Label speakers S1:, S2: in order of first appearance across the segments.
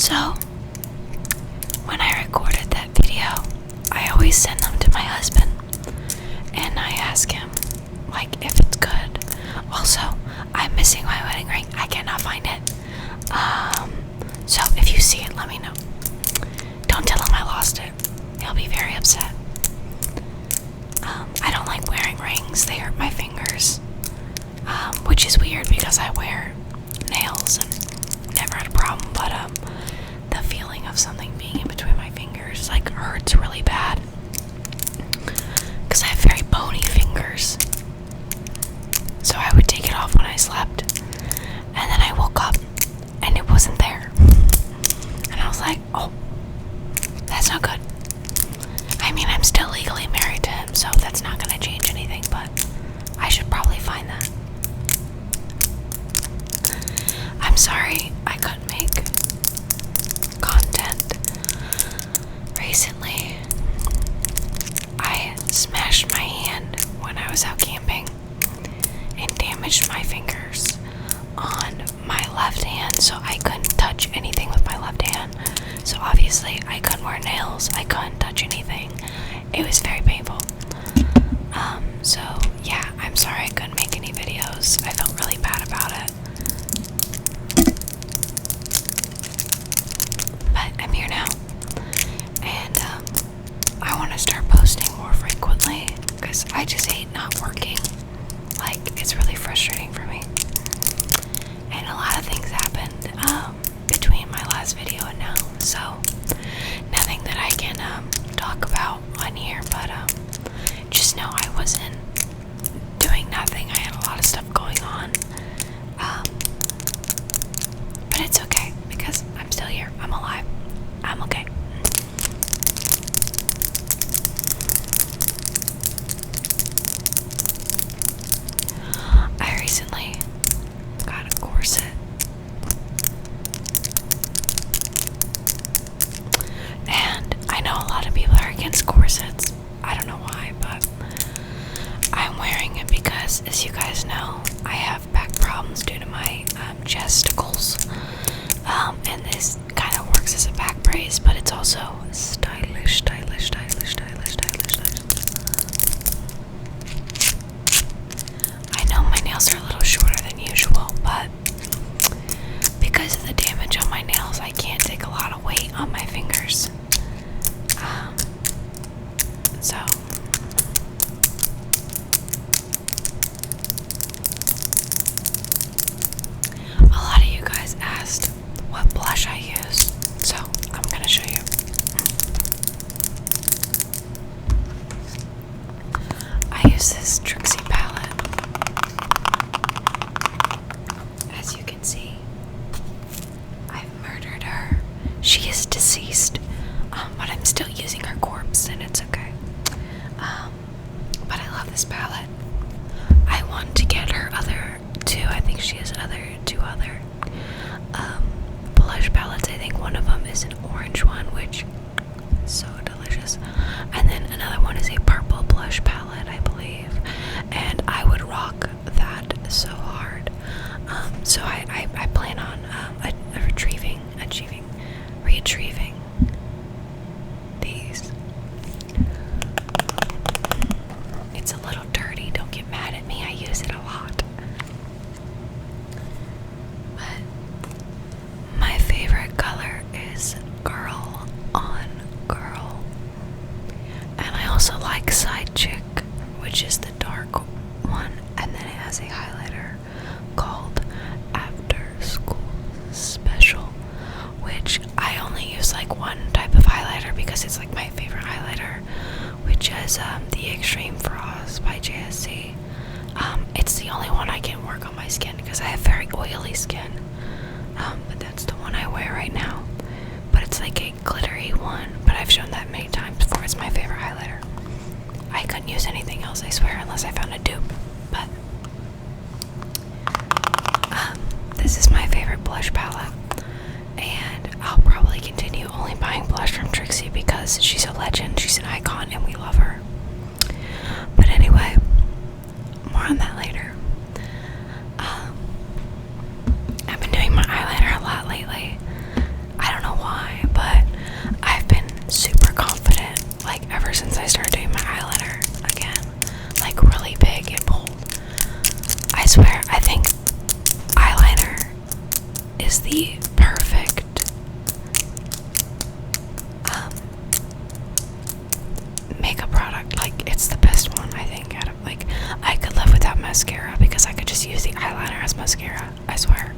S1: So, when I recorded that video, I always send them to my husband, and I ask him, like, if it's good. Also, I'm missing my wedding ring. I cannot find it. So if you see it, let me know. Don't tell him I lost it. He'll be very upset. I don't like wearing rings. They hurt my fingers. Which is weird because I wear nails and never had a problem, but the feeling of something being in between my fingers like hurts really bad because I have very bony fingers. So I would take it off when I slept, and then I woke up and it wasn't there, and I was like, oh, that's not good. I mean, I'm still legally married to him, so that's not gonna change anything, but I should probably find that. I'm sorry I couldn't make content recently. I smashed my hand when I was out camping and damaged my fingers on my left hand, so I couldn't touch anything with my left hand. So obviously I couldn't wear nails, I couldn't touch anything. It was very painful. So yeah, I'm sorry I couldn't make any videos. I felt really bad about it. But I'm here now, and I want to start posting more frequently because I just hate not working. Like, it's really frustrating for me. And a lot of things happened between my last video and now, so nothing that I can talk about on here, but just know I wasn't doing nothing. I had a lot of stuff going on, but it's okay because I'm still here. I'm alive. I'm okay. I recently got a corset. And I know a lot of people are against corsets. I don't know why, but I'm wearing it because, as you guys know, I have back problems due to my chesticles. And this kind of works as a back brace, but it's also stylish. I know my nails are a little shorter than usual, but because of the damage on my nails, I can't take a lot of weight on my fingers. So a lot of you guys asked what blush I use, so I'm gonna show you. I use this Trixie palette. As you can see, I've murdered her. She is deceased, but I'm still using her corpse, and it's okay. But I love this palette. I want to get her other two. I think she has two other blush palettes. I think one of them is an orange one, which is so delicious, and then another one is a purple blush palette, I believe, and I would rock that so hard. So I plan on retrieving these. It's a little dirty, don't get mad at me, I use it a lot. But my favorite color is Girl on Girl. And I also like Side Chick, which is the dark one, and then it has a highlighter called After School Special, which I only use like one type of highlighter because it's like my favorite highlighter, which is the Extreme Frost by JSC. It's the only one I can work on my skin because I have very oily skin, but that's the one I wear right now. But it's like a glittery one, but I've shown that many times before. It's my favorite highlighter. I couldn't use anything else, I swear, unless I found a dupe. But this is my favorite blush palette, and I'll probably continue only buying blush from Trixie because she's a legend, she's an icon, and we love her. But anyway, more on that later. I've been doing my eyeliner a lot lately. I don't know is the perfect makeup product. Like, it's the best one, I think. Out of, like, I could live without mascara because I could just use the eyeliner as mascara. I swear.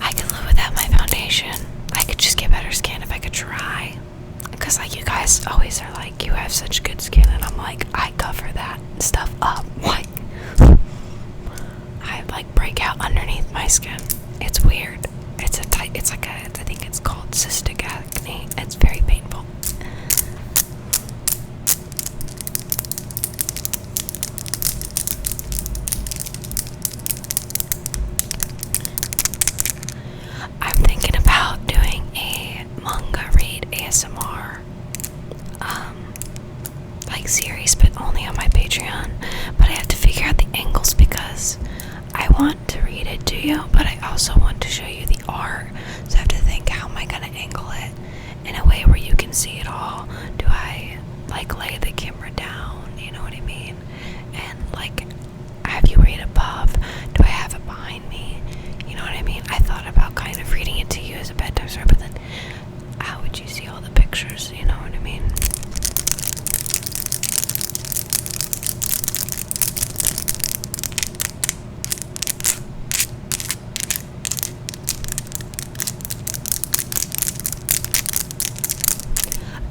S1: I could live without my foundation. I could just get better skin if I could try. Because, like, you guys always are like, you have such good skin, and I'm like, I cover that stuff up. Like, I like break out underneath my skin. It's weird. It's a type. It's like I think it's called cystic acne. It's very painful. I'm thinking about doing a manga read ASMR like series, but only on my Patreon. But I have to figure out the angles because I want to read it to you, but I also want to show you the art. So I have to think, how am I gonna angle it in a way where you can see it all? Do I like lay the camera down? You know what I mean? And like have you read above? Do I have it behind me? You know what I mean? I thought about kind of reading it to you as a bedtime story, but then how would you see all the pictures? You know what I mean?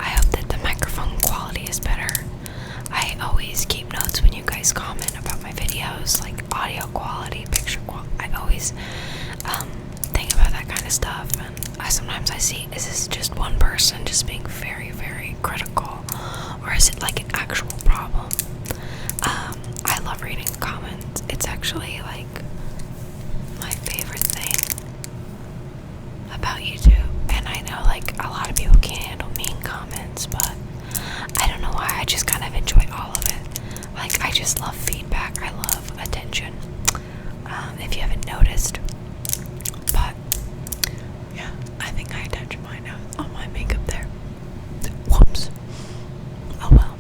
S1: I hope that the microphone quality is better. I always keep notes when you guys comment about my videos, like audio quality, picture quality. I always think about that kind of stuff, and sometimes I see, is this just one person just being very, very critical, or is it like an actual problem? I love reading comments. It's actually like my favorite thing about YouTube, and I know like a lot of people can't handle mean comments, but I don't know why, I just kind of enjoy all of it. Like, I just love feedback. I love attention, if you haven't noticed. But yeah, I think I touched my nose on my makeup there. Whoops. Oh well.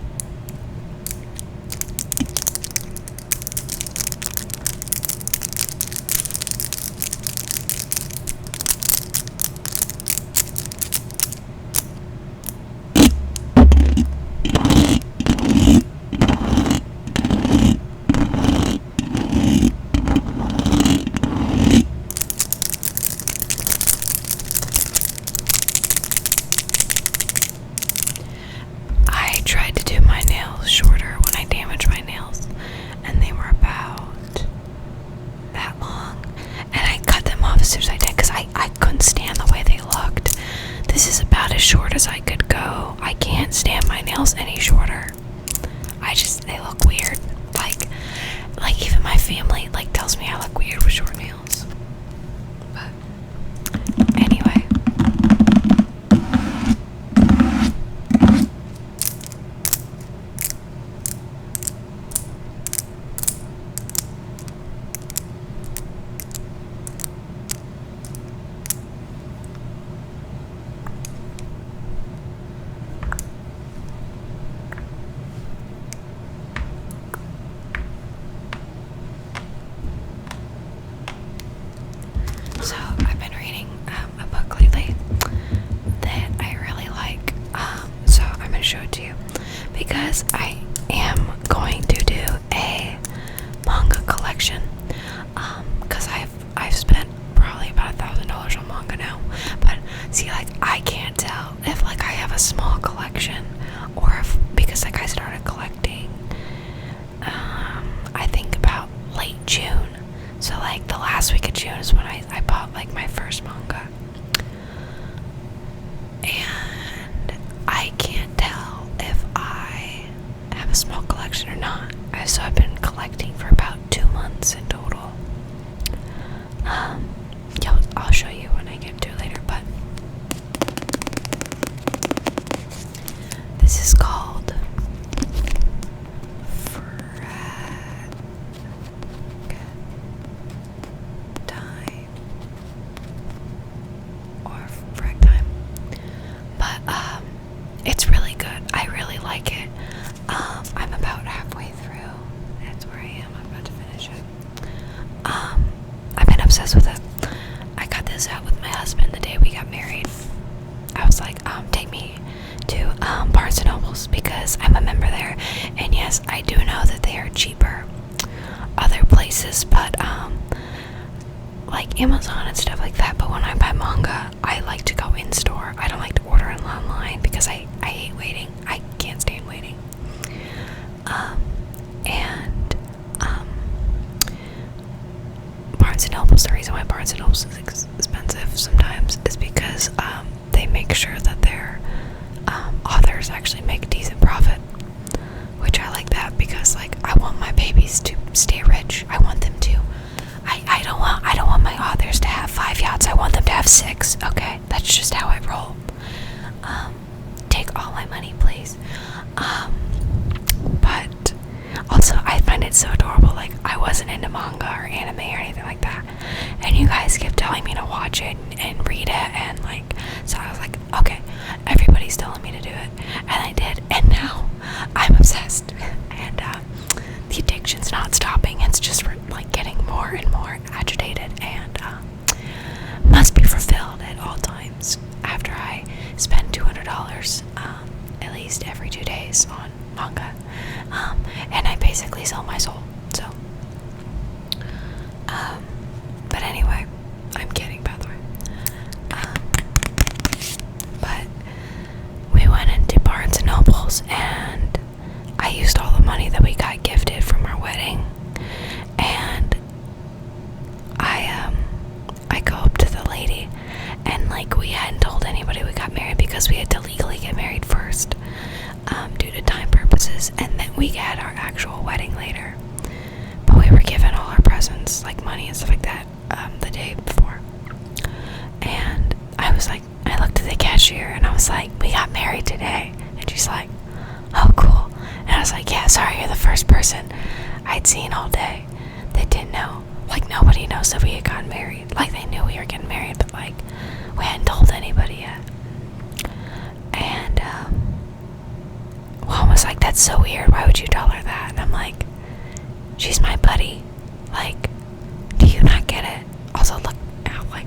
S1: I tried to do my nails shorter when I damaged my nails, and they were about that long, and I cut them off as soon as I did because I couldn't stand the way they looked. This is about as short as I could go. I can't stand my nails any shorter. They look weird. Like even my family like tells me I look weird with short nails. But anyway. So I've been reading a book lately that I really like. So I'm gonna show it to you because I am going to do a manga collection. Because I've spent probably about $1,000 on manga now. But see, like, I can't tell if like I have a small collection or if, because like I started collecting I think about late June. So like the last week of June is when I bought like my first manga. And I can't tell if I have a small collection or not. So I've been collecting for about 2 months in total. Yeah, I'll show you when I get to it later, but this is called Fragtime. But it's really good. I really like it. I'm about halfway through. That's where I am. I'm about to finish it. I've been obsessed with it. I Amazon and stuff like that, but when I buy manga, I like to go in store. I don't like to order it online because I hate waiting. I can't stand waiting. Barnes and Nobles, the reason why Barnes and Nobles is expensive sometimes is because they make sure that their authors actually make a decent profit, which I like that because like I want my babies to stay rich. I want them to. I don't want my authors to have 5 yachts. I want them to have 6. Okay, that's just how I roll. Take all my money, please. But also I find it so adorable. Like I wasn't into manga or anime or anything like that, and you guys kept telling me to watch it and read it, and like so I was like, okay, everybody's telling me to do it, and I did, and now I'm obsessed, and the addiction's not stopping. It's just like getting more and more agitated, and must be fulfilled at all times after I spend $200 at least every 2 days on manga, and I basically sell my soul. So but anyway, I'm kidding, by the way. But we went into Barnes and Nobles, and I used all the money that we got gifted from our wedding, and I go up to the lady, and like we hadn't told anybody we got married because we had to legally get married first, due to time purposes, and then we had our actual wedding later. But we were given all our presents, like money and stuff like that, the day before. And I was like, I looked at the cashier and I was like, we got married today. And she's like, oh cool. And I was like, yeah, sorry, you're the first person I'd seen all day that didn't know. Like nobody knows that we had gotten married. Like they knew we were getting married, but like we hadn't told anybody yet. And Mom was like, that's so weird, why would you tell her that? And I'm like, she's my buddy. Like, do you not get it? Also, look out, like.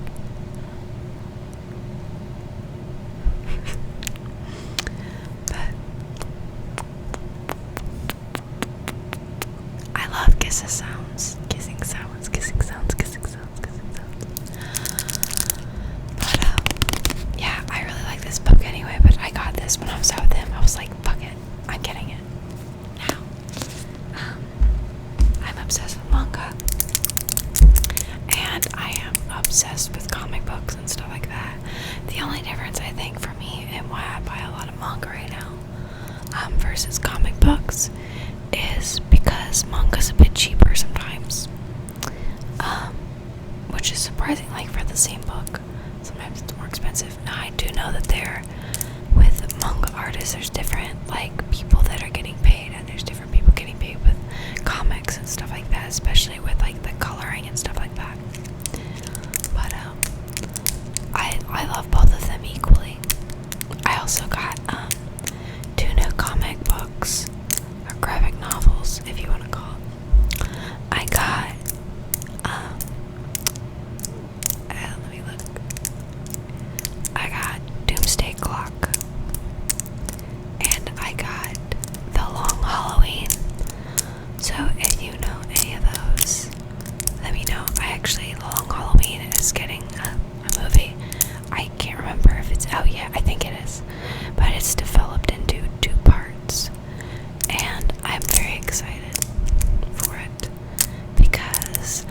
S1: But I love kissing sounds. Kissing sounds, kissing sounds, kissing sounds, kissing sounds. But, yeah, I really like this book anyway, but I got this when I was out with him. I was like, fuck it, I'm getting it now. I'm obsessed with manga, and I am obsessed with comic books and stuff like that. The only difference I think for me and why I buy a lot of manga right now versus comic books is because manga's a bit cheaper sometimes, which is surprising. Like for the same book, sometimes it's more expensive. Now I do know that with manga artists, there's different like people that are getting paid, and there's different people getting paid with comics and stuff like that, especially with like the coloring and stuff like that. But I love both of them equally. I also got 2 new comic books, or graphic novels, if you want to call it. I got let me look. I got Doomsday Clock, and I got The Long Halloween. So if you know any of those, let me know. The Long Halloween is getting a movie. I can't remember if it's out yet. I think it is, but it's developed into 2 parts, and I'm very excited for it because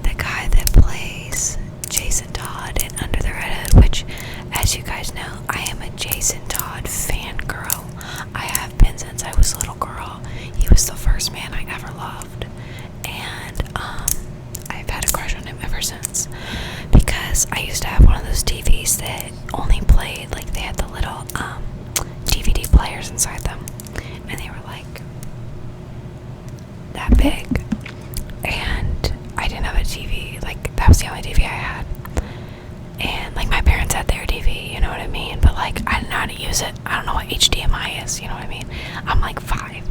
S1: the guy that plays Jason Todd in Under the Red Hood, which, as you guys know, I am a Jason Todd fangirl. I have been since I was a little girl. He was the first man I ever loved, and I've had a crush on him ever since, because I used to have one of those TVs that only played, like they had the little DVD players inside them, and they were like that big, and I didn't have a TV. Like that was the only TV I had, and like my parents had their TV, you know what I mean, but like I didn't know how to use it. I don't know what HDMI is, you know what I mean. I'm like 5.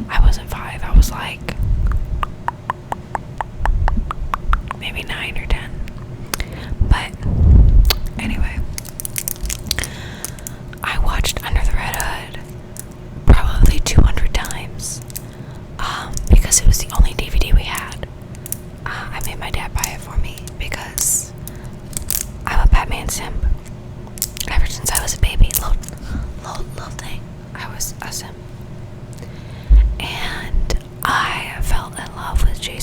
S1: I wasn't 5, I was like maybe 9 or 10. But anyway, I watched Under the Red Hood probably 200 times, because it was the only DVD we had. I made my dad buy it for me because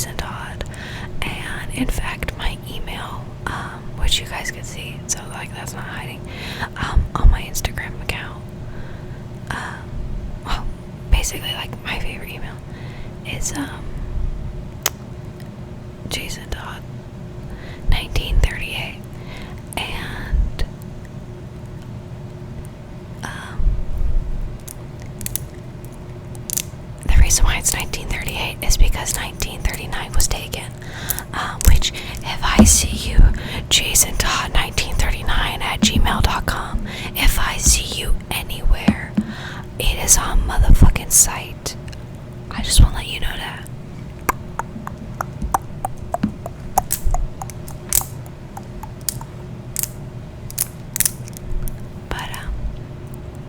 S1: Jason Todd. And in fact, my email, which you guys can see, so like that's not hiding, on my Instagram account. Well, basically, like my favorite email is Jason Todd 1938, and the reason why it's 1938 is because 1939 was taken. Which, if I see you, Jason Todd 1939 at gmail.com, if I see you anywhere, it is on motherfucking sight. I just want